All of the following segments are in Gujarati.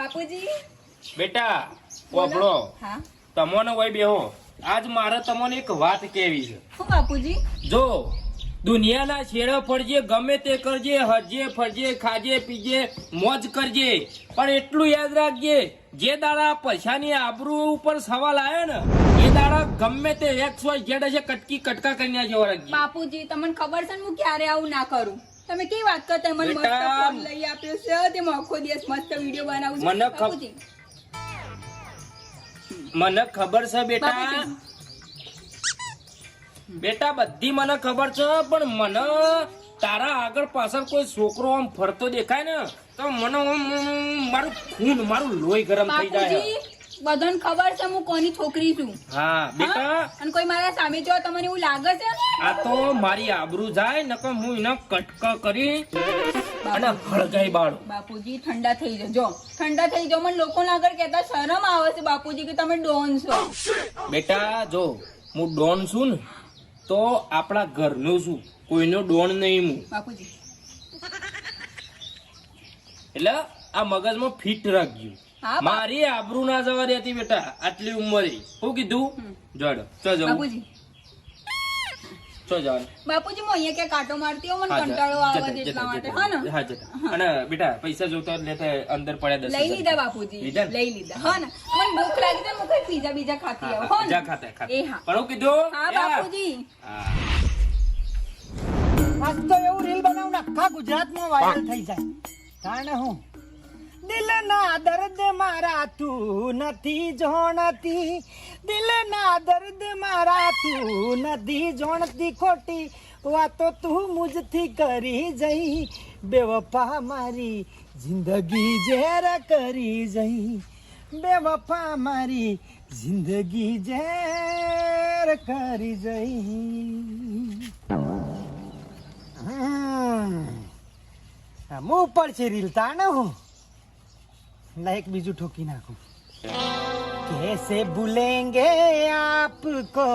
બાપુજી બેટા ઓભળો હા તમોને વઈ બેહો આજ મારે તમને એક વાત કેવી છે હું બાપુજી જો દુનિયાના છેડે ફરજે ગમે તે કરજે હરજે ફરજે ખાજે પીજે મોજ કરજે પણ એટલું યાદ રાખજે જે દાડા પૈસાની આબરૂ ઉપર સવાલ આવ્યો ને એ દાડા ગમે તે એક્સ વાય ઝેડ હશે કટકી કટકા કરીને જેવો રાખજે બાપુજી તમને ખબર છે ને હું ક્યારે આવું ના કરું તમે કેવી વાત કરતા મને મસ્ત બેટા, ફોન લઈ આપ્યો છે તે આખો દિવસ મસ્ત વિડિયો બનાવું છું મને બાપુજી મને ખબર છે બેટા બાપુજી. બેટા બધી મને ખબર છે પણ મને તારા આગળ પાછળ કોઈ છોકરો આમ ફરતો દેખાય ને તો મને આમ મારું ખૂન મારું લોહી ગરમ થઈ જાય બાપુજી બધાને ખબર છે હું કોની છોકરી છું હા બેટા હા? અને કોઈ મારા સામે જો તમને એવું લાગે છે આ તો મારી આબરૂ જાય નકર હું એને કટકા કરી અને હળગાઈ બાળું બાપુજી ઠંડા થઈ જજો મને લોકોના આગળ કહેતા શરમ આવે છે બાપુજી કે તમે ડોન છો બેટા જો હું ડોન છું ને તો આપણા ઘરનું છું કોઈનો ડોન નહીં હું બાપુજી એટલે આ મગજમાં ફિટ રાખજો હા મારી આબરૂ ના જવા દેતી બેટા આટલી ઉંમરે શું કીધું જડ ચો જવું બાપુજી ચો જવાનું બાપુજી હું અહીંયા ક્યાં કાંટો મારતી હોઉં મને કંટાળો આવે છે એટલા માટે હા ને હા જતા અને બેટા પૈસા જોતા હોય લેતા અંદર પડ્યા 10,000 લઈ લીધા બાપુજી લીધા ને? લઈ લીધા હા ને મને ભૂખ લાગી છે હું કઈ પીઝા બીજા ખાતી આવું હા જા ને ખાતા એ ખાતા હા પણ હું કીધું હા યા. બાપુજી હા. આજ તો એવું રીલ બનાવું ને આખા ગુજરાતમાં વાયરલ થઈ જાય કારણ હું દિલના દર્દ મારા તું નથી જોણતી દિલના દર્દ મારા તું નથી જોણતી ખોટી વાતો તું મુજથી કરી જઈ બેવફા મારી જિંદગી ઝેર કરી જઈ બેવફા મારી જિંદગી ઝેર કરી જઈ મું પડશે રીલ તાને હું લા એક બીજું ઠોકી નાખું कैसे भूलेंगे आपको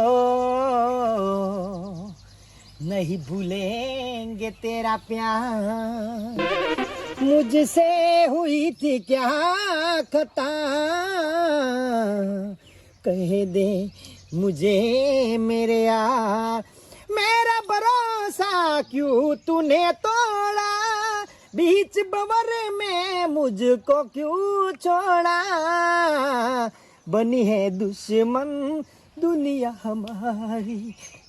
नहीं भूलेंगे तेरा प्यार मुझसे हुई थी क्या खता कह दे मुझे मेरे यार मेरा भरोसा क्यों तूने तोड़ा बीच बवर में मुझको क्यों छोड़ा बनी है दुश्मन दुनिया हमारी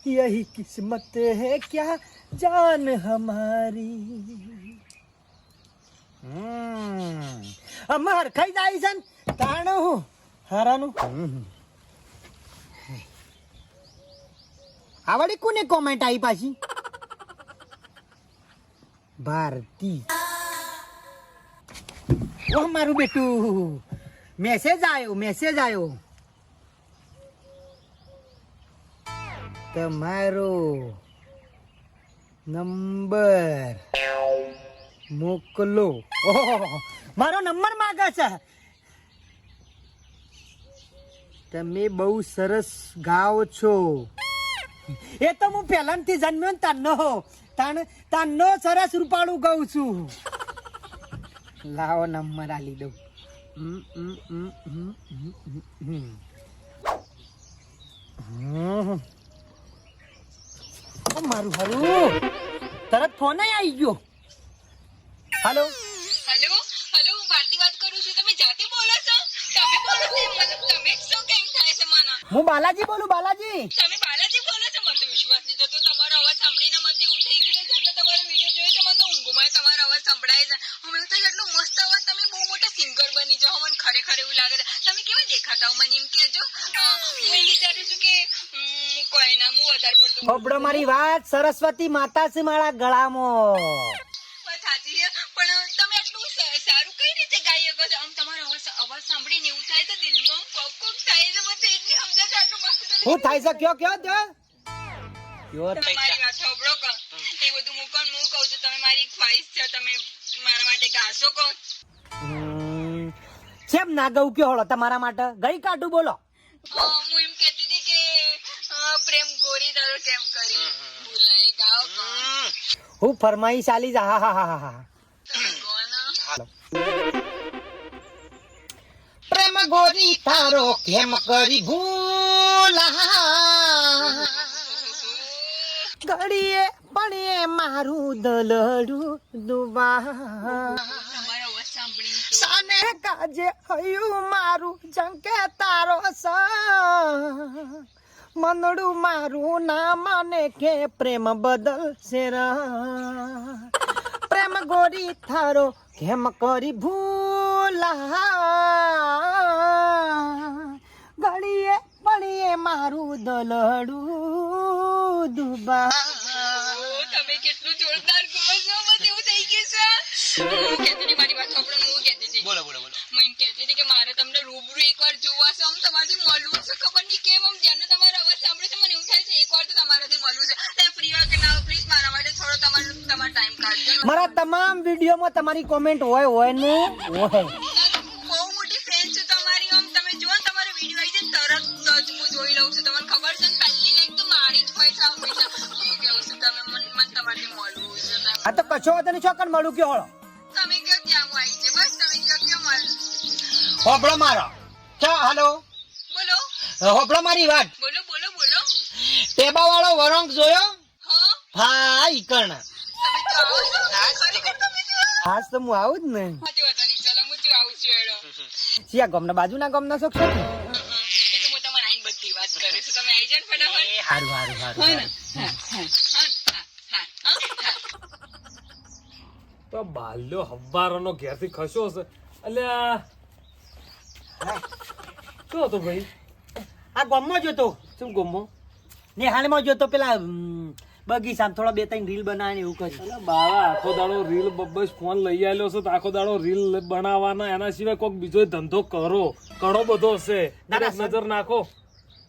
यही किस्मत है क्या जान हमारी અમાર ખાઈ જાય છે તાણ હું હારાનું આવડી કોને કોમેન્ટ આવી પાછી ભારતી ઓ મારું બેટું મેસેજ આવ્યો તમારો નંબર મોકલો ઓહો મારો નંબર માંગે છે તમે બહુ સરસ ગાઓ છો એ તો હું પહેલાથી જન્મ્યો ને તાનો સરસ રૂપાળું ગાઉં છું લાવો નંબર આલી દઉં મારું હારું તરત ફોન આવી ગયો હેલો હેલો હું ભારતી વાત કરું છું તમે જાતે બોલો છો તમે બોલો છો મતલબ તમે શું કેમ થાય છે મને હું બાલાજી બોલું બાલાજી તમે બાલાજી બોલો છો મને તો વિશ્વાસ નહીં થતો તમારો અવાજ સાંભળીને મને તો એવું થઈ ગયું છે જેમને તમારો વિડીયો જોયો છે મને તો ઊંઘમાં તમારો અવાજ સંભળાય છે હમણાં તો એટલો મસ્ત અવાજ તમે બહુ મોટા સિંગર બની જાઓ મને ખરેખર એવું લાગે છે તમે કેવા દેખાતા હો મને એમ કહેજો હું વિચારું છું કે કોઈ ના હું વધારે પડતું હોબળો મારી વાત સરસ્વતી માતા છે મારા ગળામાં સાચી છે પણ તમે આટલું સારું કઈ રીતે ગાઈ શકો છો આમ તમારો અવાજ સાંભળીને એવું થાય તો દિલમાં કોક થાય છે મને એટલી સમજણ છે આટલું મસ્ત તમે હું થાય છે કયો તો તમારી વાત સાંભળો કો એ બધું હું કહું છું તમે મારી ખ્વાહિશ છે તમે મારા માટે ગાશો કો કેમ ના ગયું કયો હળો તમારા માટે ગઈ કાઢું બોલો હું એમ કહેતી હતી કે પ્રેમ ગોરી તારો કેમ કરી બોલાય ગાઓ કો હું ફરમાઈશ આલી જા હા હા હા હા તમે ગો ના ગોરી તારો કેમ કરી ભૂલા ઘડીએ પડીએ મારું દલડું દુબા તમારો અવાજ સાંભળીને તો સાને કાજે હયું મારું જંકે તારો સ મનડું મારું ના માને કે પ્રેમ બદલ પ્રેમ ગોરી થારો કેમ કરી ભૂલા ઘડીએ પડીએ મારું દલડું દુબા તમે કેટલું જોરદાર કહો છો બસ એવું થઈ ગયું છે હું કહેતી હતી મારી વાત સાંભળો હું કહેતી હતી બોલો બોલો બોલો હું એમ કહેતી હતી કે મારે તમને રૂબરૂ એકવાર જોવા છે આમ તમારાથી મળવું છે ખબર નહીં કેમ આમ જેને તમારો અવાજ સાંભળે છે મને એવું થાય છે એકવાર તો તમારાથી મળવું છે તમે ફ્રી હોય કે ના હોય પ્લીઝ મારા માટે થોડો તમારો ટાઈમ કાઢજો મારા તમામ વિડીયોમાં તમારી કોમેન્ટ હોય ને હોય બહુ મોટી ફેન છું તમારી આમ તમે જો ને તમારો વિડીયો આવી જાય તરત જ હું જોઈ લઉં છું તમને ખબર છે ને પહેલી લાઈક તો મારી જ હોય છે હંમેશા હું કેવું છું તમે મને તમારાથી મળવું છે આ તો કશો વાંધો નહીં ચોકન મળું કે હોળો તમે કયો ત્યાં હું આવી છે બસ તમે કયો ક્યાં મળું હોબળો મારો હાલો બોલો હોબળો મારી વાત બોલો બોલો બોલો ટેબા વાળો વરંગ જોયો હા હા ઈકણ તમે તો આવો છો ખરેખર તમે તો આજ તો હું આવું જ ને હાથી વાતો નહીં ચાલો હું તો આવું છું એડો સિયા ગામના બાજુના ગામના શોખ છે ને? એ તો હું તમારે આઈને બધી વાત કરું છું તમે આવી જાઓ ને ફટાફટ હારું હારું હારું હોય ને હા તો બાલ્યો હવારનો ઘેરથી ખસ્યો છે અલ્યા શું હતું ભાઈ આ ગામમાં જોતો શું ગમો નિહાળમાં જોતો પેલા બગીચામાં થોડા બે ત્રણ રીલ બનાવીને એવું કર્યું અલ્યા બાવા આખો દાડો રીલ બબ્બસ ફોન લઈ આવેલો છે તો આખો દાડો રીલ બનાવવાના એના સિવાય કોઈક બીજો ધંધો કરો ઘણો બધો હશે ના, ના, નજર નાખો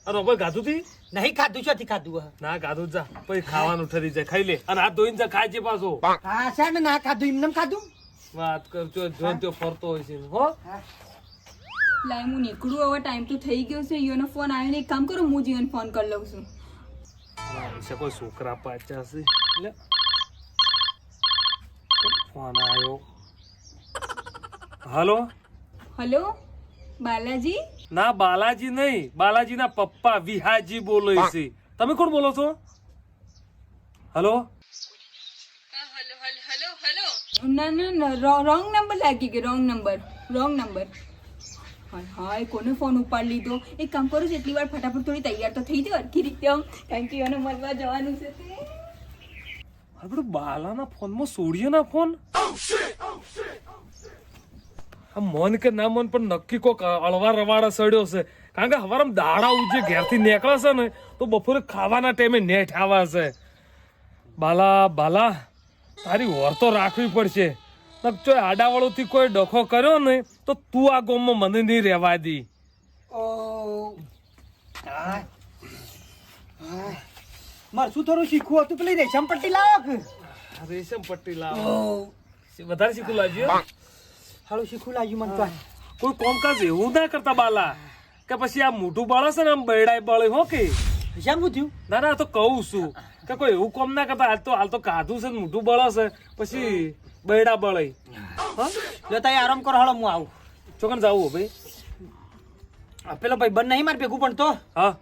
અરે ભાઈ ગાધું તી નહીં ખાધું છોથી ખાધું ના ગાધું જા પછી ખાવાનું ઠરી જાય ખાઈ લે અને હાથ ધોઈને જા ખાય છે પાછો હા છે ને ના ખાધું એમને ખાધું વાત કરજો જોઈને તો ફરતો હોય છે હો લાય હું નીકળું હવે ટાઈમ તો થઈ ગયો છે ઈયોનો ફોન આવ્યો ને એક કામ કરો હું જીવન ફોન કરી લઉં છું છે કોઈ છોકરા પાછા છે લે ફોન આવ્યો હાલો હલો બાલાજી ના બાલાજી નહીં બાલાજીના પપ્પા વિહાજી બોલે છે તમે કોણ બોલો છો હલો હેલો ના ના રોંગ નંબર લાગી ગયો રોંગ નંબર હાય કોને ફોન ઉપાડ લીધો એક કામ કરો જેટલી વાર ફટાફટ થોડી તૈયાર તો થઈ જાય હરખી રીતે આમ કારણ કે એને મળવા જવાનું છે તે આપણે બાલાના ફોનમાં સોડિયાના ફોન આ મન કે ના મન પણ નક્કી કોક અળવા રવાડા સડ્યો છે કારણ કે હવારમાં દાડા ઉજે ઘેરથી નીકળે છે ને તો બપોરે ખાવાના ટાઈમે નેઠ આવા છે બાલા તારી ઓર તો રાખવી પડશે જો આડાવાળોથી કોઈ ડખો કર્યો ને તો તું આ ગામમાં મને નહીં રહેવા દી મારે શું થોડું શીખવું હતું પેલી રેશમ પટ્ટી લાવો કે રેશમ પટ્ટી લાવો વધારે શીખું લાગ્યું હારું શીખવું લાગ્યું મને તો કોઈ કોમકાજ એવું ના કરતા બાલા કે પછી આ મોઢું બળે છે ને આમ બૈડાય બળે હો કે શેમ થયું ના ના તો કહું છું કે કોઈ એવું કોમ ના કરતા હાલ તો કાધું છે ને મોઢું બળે છે પછી બૈડા બળે જો તાઈ આરામ કરો હાલો હું આવું ચોકન જાવું ભાઈ પેલો ભાઈ બંધ નહીં મારે ભેગું પણ તો હા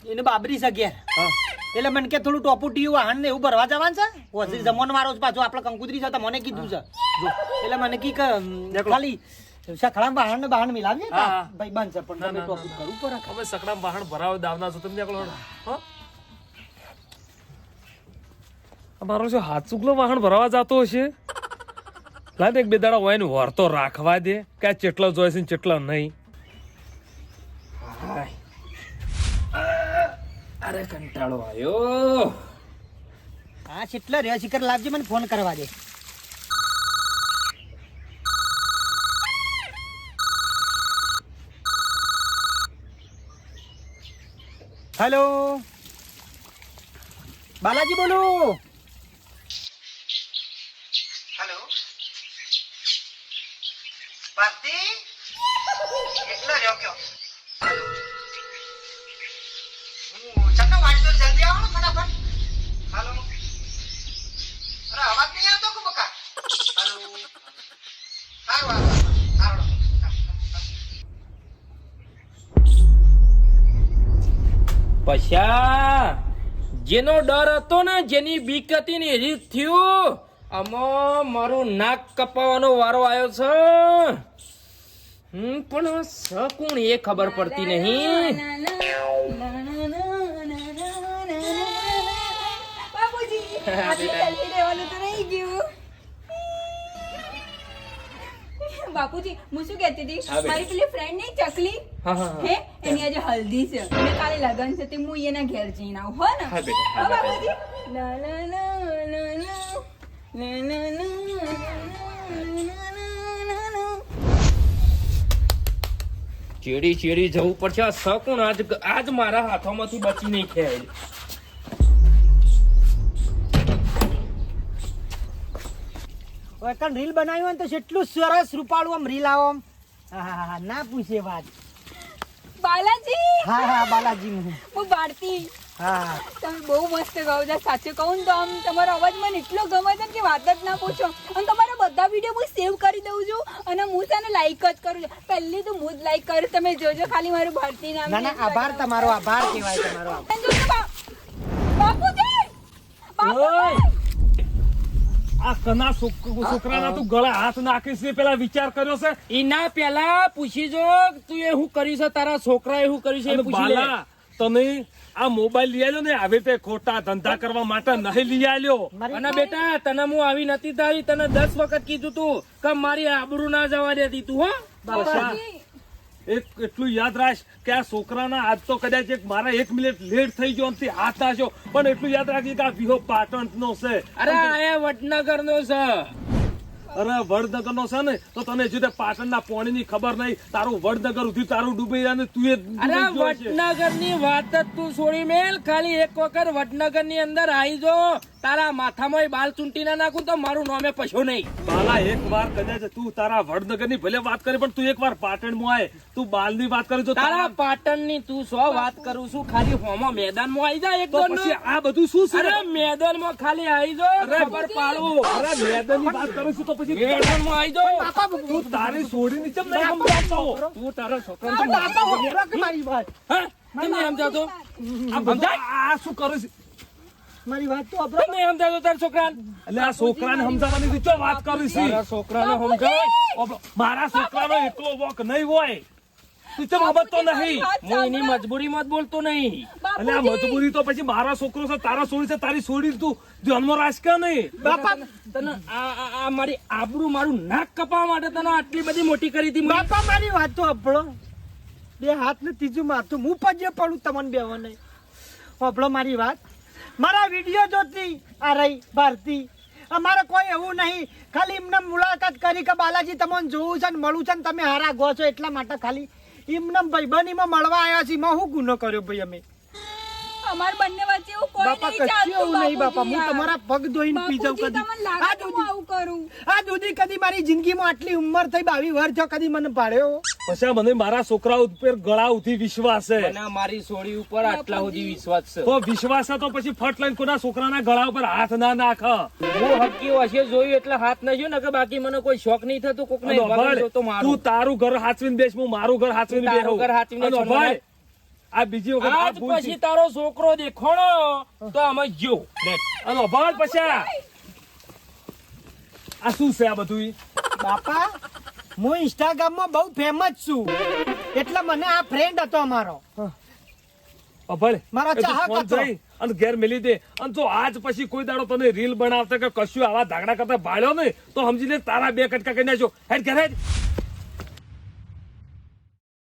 એને બાબરી છે ઘેર હા એટલે મને કે થોડું ટોપું ટીયું વાહન ને એવું ભરવા જવાનું છે ઓછી જમવાનું વાળો પાછો આપણે કંકુતરી છે તો મને કીધું છે એટલે મને કી કે ખાલી સખડા વાહન ને બહાર મિલાવીએ ભાઈ બંધ છે પણ તમે ટોપું કરવું પડે હવે સકડા વાહન ભરાવે દાવના છો તમે એકલો હા અમારો જો હાથ ચૂકલો વાહન ભરાવા જતો હશે લાગે એક બે દાડા હોય ને વર તો રાખવા દે કે આ ચેટલો જોઈ છે ચેટલો નહીં અરે કંટાળો આવ્યો હા કેટલા રહ્યા શિખર લાવજે મને ફોન કરવા દે હેલો બાલાજી બોલું હેલો પાર્ટી એટલો રહ્યો કયો ચકનો વાંચતો જલ્દી આવો ને ફટાફટ હાલો અરે અવાજ નહીં આવતો કે બકા હાલો હારું પછા જેનો ડર હતો ને, જેની બીક હતી ને, એ જ થયું. આમાં મારું નાક કપાવાનો વારો આવ્યો છે. પણ કોણ એ ખબર પડતી નહીં. બાપુજી આપણે selfie લેવાનું તો રહી ગયું. બાપુજી હું શું કહેતી હતી, હા, બેટા. મારી પેલી ફ્રેન્ડ નહીં ચકલી, હા, હા, હા. હે એની આજે હલ્દી છે અને કાલે લગન છે, તે હું એના ઘેર જઈને આવું, હો ને? હા, બેટા, હા, હો, બાપુજી. લા, લા, લા, લા, લા. લા, લા, લા, લા, લા, લા, લા. ચેડી ચેડી જવું પડશે. આ શકુણ આજ મારા હાથોમાંથી બચી નહીં ખેલ. હવે કાં રીલ બનાવ્યું હોય ને તો કેટલું સરસ રૂપાળું આમ રીલ આવો આમ. હા, ના પૂછે વાત. બાલાજી હા બાલાજી હું ભારતી. હા તમે બહુ મસ્ત ગાઓ છો. સાચું કહું ને તો આમ તમારો અવાજ મને એટલો ગમે છે ને કે વાત જ ના પૂછો. અને તમારા બધા વિડીયો હું સેવ કરી દઉં છું અને હું છે ને લાઈક જ કરું છું. પહેલી તો હું જ લાઈક કરું. તમે જોજો ખાલી મારું ભારતી નામ. ના આભાર તમારો, આભાર કહેવાય તમારો આભાર. બાપુજી ઓય! આ કના છોકરાના તું ગળા હાથ નાખીશ એ પેલા વિચાર કર્યો છે? એના પેલા પૂછી જો તું એ શું કર્યું છે, તારા છોકરાએ શું કર્યું છે એ અને પૂછી લે. બાલા, તમે આ મોબાઈલ લઈ આવ્યો ને આવી રીતે ખોટા ધંધા કરવા માટે નહીં લઈ આવ્યો. અને બેટા તને હું આવી નથી તારી, તને 10 વખત કીધું તું કે મારી આબરૂ ના જવા દેતી તું. હો બાપુજી એક એટલું યાદ રાખ કે આ છોકરાના આજ તો કદાચ મારા 1 મિનિટ લેટ થઈ ગયો આમથી હાથ નાખ્યો, પણ એટલું યાદ રાખજે કે આ વિહો પાટણનો છે. અરે આ એ વડનગર નો છે. અરે વડનગરનો છે ને તો તને જો પાટણના પોણીની ખબર નહીં. તારું વડનગર ઉધી તારું ડૂબી જાય ને તું એ અરે ડૂબી ગયો છે. વડનગર ની વાત જ તું છોડી મેલ. ખાલી એક વખત વડનગર ની અંદર આવી જો, તારા માથામાં બાલ ચૂંટી ના નાખું તો મારું નામે પછો નહીં. બાલા એક વાર કદાચ તું તારા વડનગર ની ભલે વાત કરી, પણ તું એક વાર પાટણ માં આય. તું બાલ ની વાત કરી તો તારા પાટણ ની તું શું વાત કરું છું? ખાલી હોમો મેદાન માં આવી જાય એક તો દોડનો. પછી આ બધું શું છે? અરે મેદાન માં ખાલી આવી જો, ખબર પાડું. અરે મેદાન ની વાત કરું છું તો પછી મેદાન માં આવી જો. તું તારી છોડીની ચમ નહીં સમજાવતો? તું તારા છોકરાને મારી વાત હા? તમે સમજાવતો? આ બધા આ શું કરે છે? મારી વાત તો આપણો તમે સમજાવતો તારા છોકરાને? એટલે આ છોકરાને સમજાવવાની તું ચો વાત કરી છે? તારા છોકરાને સમજાવ. મારા છોકરાનો એકલો વોક નહીં હોય. તું ચમ સમજતો નહીં? હું એની મજબૂરીમાં જ બોલતો નહીં. એટલે આ મજબૂરી તો પછી મારા છોકરો છે, તારા છોડી છે, તારી છોડી તું જન્મ રાશ કે નહીં? બાપા તને આ મારી આબરૂ, મારું નાક કપાવવા માટે તને આટલી બધી મોટી કરી હતી. બાપા મારી વાત તો આપણો બે હાથ ને ત્રીજું માથું હું પજે પડું તમને બેવો નહીં. આપણો મારી વાત, મારા વિડીયો જોતી આ રહી ભારતી. અમારે કોઈ એવું નહીં, ખાલી એમને મુલાકાત કરી કે બાલાજી તમને જોવું છે ને મળવું છે ને તમે હારા ગો છો એટલા માટે ખાલી એમને ભાઈબંધીમાં મળવા આવ્યા છીએ. એમાં શું ગુનો કર્યો ભાઈ અમે? અમાર બંને વચ્ચે એવું કોઈ બાપા નહીં કશું એવું ચાલતું, નહીં બાપા. હું બાપુજી. તમારા પગ ધોઈને પી જાઉં બાપુજી, કદી. તમને લાગે કે હું આવું કરું? આજ સુધી કદી મારી જિંદગીમાં આટલી ઉંમર થઈ 22 વર્ષ થયો કદી મને ભાડ્યો. પછી આ મને મારા છોકરા ઉપર ગળા ઉઠી વિશ્વાસ છે. મને મારી સોળી ઉપર આટલા સુધી વિશ્વાસ છે. તો વિશ્વાસ છે તો પછી ફટ લઈને કોના છોકરાના ગળા ઉપર હાથ ના નાખ. હું હકી હશે જોયું એટલે હાથ નહીં ને, કે બાકી મને કોઈ શોખ નહીં થતું. કોક નહીં અને તો તું મારું તારું ઘર હાચવીને બેસ, હું મારું ઘર હાચવીને તારું બેહું. ઘર હાચવીને અને છોડવા ભાઈ, આ બીજી વખત આ આજ ભૂલ પછી છે. તારો છોકરો દેખોણો તો અમે જો અને ભાઈ પછી આ શું છે આ બધું? બાપા હું ઇન્સ્ટાગ્રામમાં બહુ ફેમસ છું એટલે મને આ ફ્રેન્ડ હતો અમારો. અભળ મારા એ તું ચાહક ફોન હતો. જઈ અને ઘેર મેલી દે. અને જો આજ પછી કોઈ દાડો તને રીલ બનાવતા કે કશું આવા ધાગડા કરતા ભાળ્યો ને તો સમજી લે તારા 2 કટકા કરી નાખજો. હેડ ઘેર હેડ.